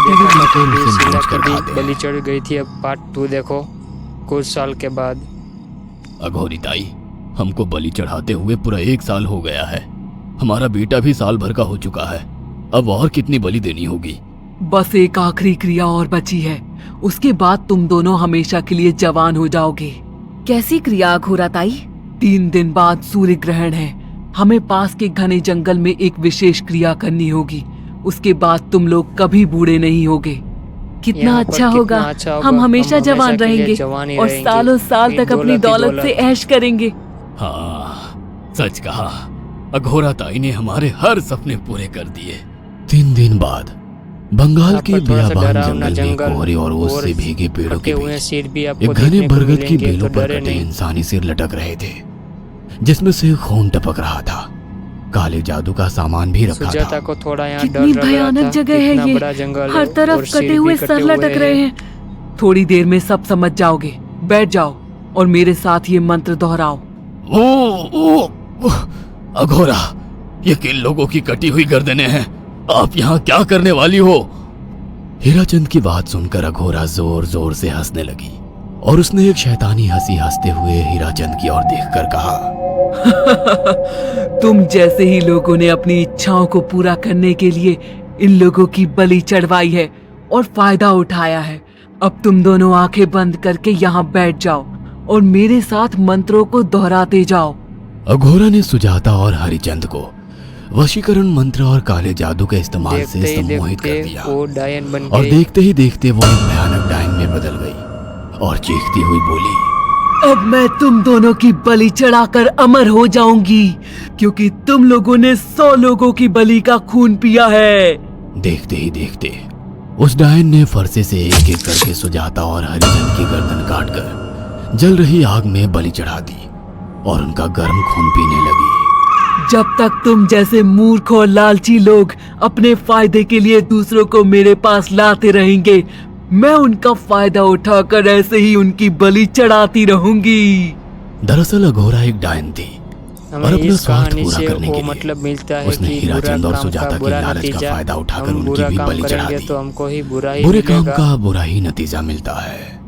TV बिल्कुल भी उसे शीला नोच की कर भी खा दे। बलि चढ़ गई थी। अब पार्ट 2 देखो कुछ साल के बाद। अघोरी ताई, हमको बलि चढ़ाते हुए पूरा 1 साल हो गया है। हमारा बेटा भी साल भर का हो चुका है। अब और कितनी बलि देनी होगी? बस एक आखिरी क्रिया और बची है, उसके बाद तुम दोनों हमेशा के लिए जवान हो जाओगे। कैसी क्रिया अघोरा ताई? 3 दिन बाद सूर्य ग्रहण है। हमें पास के घने जंगल में एक विशेष क्रिया करनी होगी। उसके बाद तुम लोग कभी बूढ़े नहीं होगे। कितना यहाँ पर अच्छा कितना होगा। अच्छा होगा। हम हमेशा जवान के लिए रहेंगे जवान ही और रहेंगे। सालों साल फिर तक अपनी दौलत से ऐश करेंगे। हाँ, सच कहा। अघोरा ताई ने हमारे हर सपने पूरे कर दिए। 3 दिन बाद बंगाल यहाँ के पर थोड़ा सा बियाबान डरावना जंगल में कोहरे और ओस से भीगे पेड़ों के कटे हुए बीच सिर भी आपको एक घने देखने को बरगद की मिलेंगे, बेलों तो पर डरे कटे नहीं। इंसानी सिर लटक रहे थे, जिसमें से खून टपक रहा था। काले जादू का सामान भी रखा सुजाता था। को थोड़ा यहाँ डर कितनी लग रहा भयानक था। जगह है इतना ये। बड़ा जंगल हर है तरफ और सिर कटे भी हुए कटे सर लटक रहे हैं। थोड़ी देर में सब समझ जाओगे। बैठ जाओ और मेरे साथ ये मंत्र दोहराओ। ओ, अघोरा, ये किन लोगों की कटी हुई गर्दनें हैं? आप यहाँ क्या करने वाली हो? हीराचंद की बात सुनकर अघोरा जोर जोर से हंसने लगी और उसने एक शैतानी हंसी हंसते हुए हीराचंद की ओर देखकर कहा, तुम जैसे ही लोगों ने अपनी इच्छाओं को पूरा करने के लिए इन लोगों की बलि चढ़वाई है और फायदा उठाया है। अब तुम दोनों आंखें बंद करके यहाँ बैठ जाओ और मेरे साथ मंत्रों को दोहराते जाओ। अघोरा ने सुजाता और हरिचंद को वशीकरण मंत्र और काले जादू के इस्तेमाल से देखते ही सम्मोहित कर देखते दिया वो डायन बन और गई। देखते ही देखते वो एक भयानक डायन में बदल गई और चीखती हुई बोली, अब मैं तुम दोनों की बलि चढ़ाकर अमर हो जाऊंगी, क्योंकि तुम लोगों ने 100 लोगों की बलि का खून पिया है। देखते ही देखते उस डायन ने फरसे से एक एक करके सुजाता और हरिचंद की गर्दन काटकर जल रही आग में बलि चढ़ा दी और उनका गर्म खून पीने लगी। जब तक तुम जैसे मूर्ख और लालची लोग अपने फायदे के लिए दूसरों को मेरे पास लाते रहेंगे, मैं उनका फायदा उठाकर ऐसे ही उनकी बलि चढ़ाती रहूंगी। दरअसल अघोरा एक डायन थी और हमें अपना इस स्वार्थ कहानी पूरा से करने वो के लिए मतलब मिलता है उसने कि हीराचंद बुरा और काम सुजाता का के बुरा लालच का नतीजा। फायदा उठाकर हम उनकी बुरा भी काम बलि चढ़ा करेंगे दी। तो हमको ही बुरा ही बुरे काम मिलेगा। का बुरा ही नतीजा मिलता है।